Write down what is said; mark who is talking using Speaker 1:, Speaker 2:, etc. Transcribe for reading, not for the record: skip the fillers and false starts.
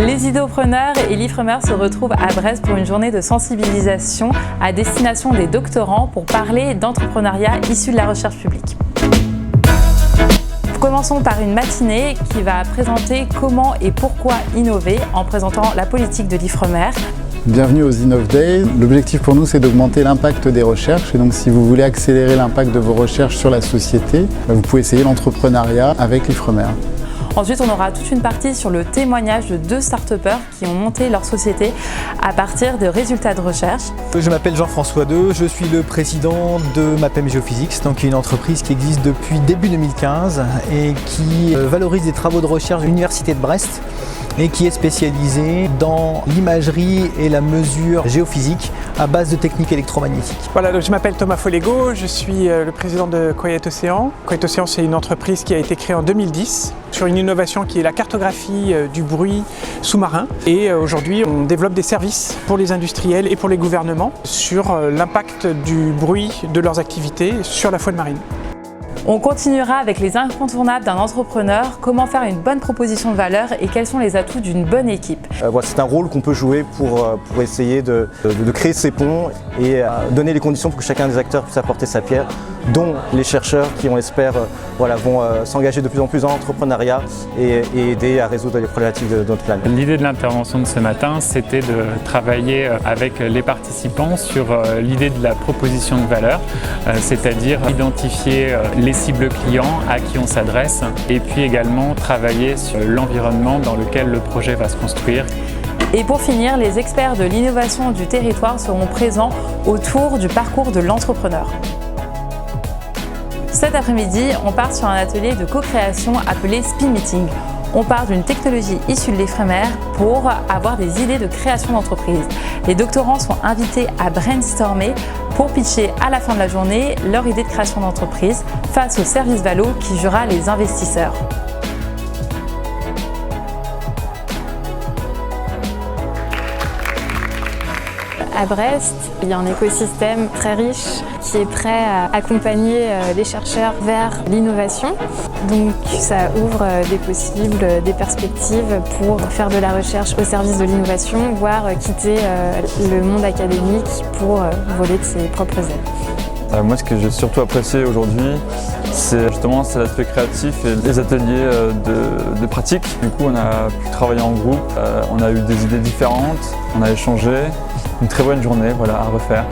Speaker 1: Les idéopreneurs et l'Ifremer se retrouvent à Brest pour une journée de sensibilisation à destination des doctorants pour parler d'entrepreneuriat issu de la recherche publique. Commençons par une matinée qui va présenter comment et pourquoi innover en présentant la politique de l'Ifremer.
Speaker 2: Bienvenue aux Innov Days. L'objectif pour nous, c'est d'augmenter l'impact des recherches. Et donc, si vous voulez accélérer l'impact de vos recherches sur la société, vous pouvez essayer l'entrepreneuriat avec l'Ifremer.
Speaker 1: Ensuite, on aura toute une partie sur le témoignage de 2 start-upers qui ont monté leur société à partir de résultats de recherche.
Speaker 3: Je m'appelle Jean-François Deux, je suis le président de MAPEM Geophysics, donc une entreprise qui existe depuis début 2015 et qui valorise des travaux de recherche de l'Université de Brest et qui est spécialisée dans l'imagerie et la mesure géophysique à base de techniques électromagnétiques.
Speaker 4: Voilà, donc je m'appelle Thomas Follego, je suis le président de Quiet Ocean. Quiet Ocean, c'est une entreprise qui a été créée en 2010 sur une innovation qui est la cartographie du bruit sous-marin. Et aujourd'hui, on développe des services pour les industriels et pour les gouvernements sur l'impact du bruit de leurs activités sur la faune marine.
Speaker 1: On continuera avec les incontournables d'un entrepreneur, comment faire une bonne proposition de valeur et quels sont les atouts d'une bonne équipe.
Speaker 5: C'est un rôle qu'on peut jouer pour essayer de créer ces ponts et donner les conditions pour que chacun des acteurs puisse apporter sa pierre, dont les chercheurs qui, on l'espère, vont s'engager de plus en plus dans l'entrepreneuriat et aider à résoudre les problématiques de notre planète.
Speaker 6: L'idée de l'intervention de ce matin, c'était de travailler avec les participants sur l'idée de la proposition de valeur, c'est-à-dire identifier les cibles clients à qui on s'adresse et puis également travailler sur l'environnement dans lequel le projet va se construire.
Speaker 1: Et pour finir, les experts de l'innovation du territoire seront présents autour du parcours de l'entrepreneur. Cet après-midi, on part sur un atelier de co-création appelé Speed Meeting. On part d'une technologie issue de l'Ifremer pour avoir des idées de création d'entreprise. Les doctorants sont invités à brainstormer pour pitcher à la fin de la journée leur idée de création d'entreprise face au service Valo qui jugera les investisseurs.
Speaker 7: À Brest, il y a un écosystème très riche qui est prêt à accompagner les chercheurs vers l'innovation. Donc ça ouvre des possibles, des perspectives pour faire de la recherche au service de l'innovation, voire quitter le monde académique pour voler de ses propres ailes.
Speaker 8: Moi, ce que j'ai surtout apprécié aujourd'hui, c'est justement l'aspect créatif et les ateliers de pratique. Du coup, on a pu travailler en groupe, on a eu des idées différentes, on a échangé. Une très bonne journée à refaire.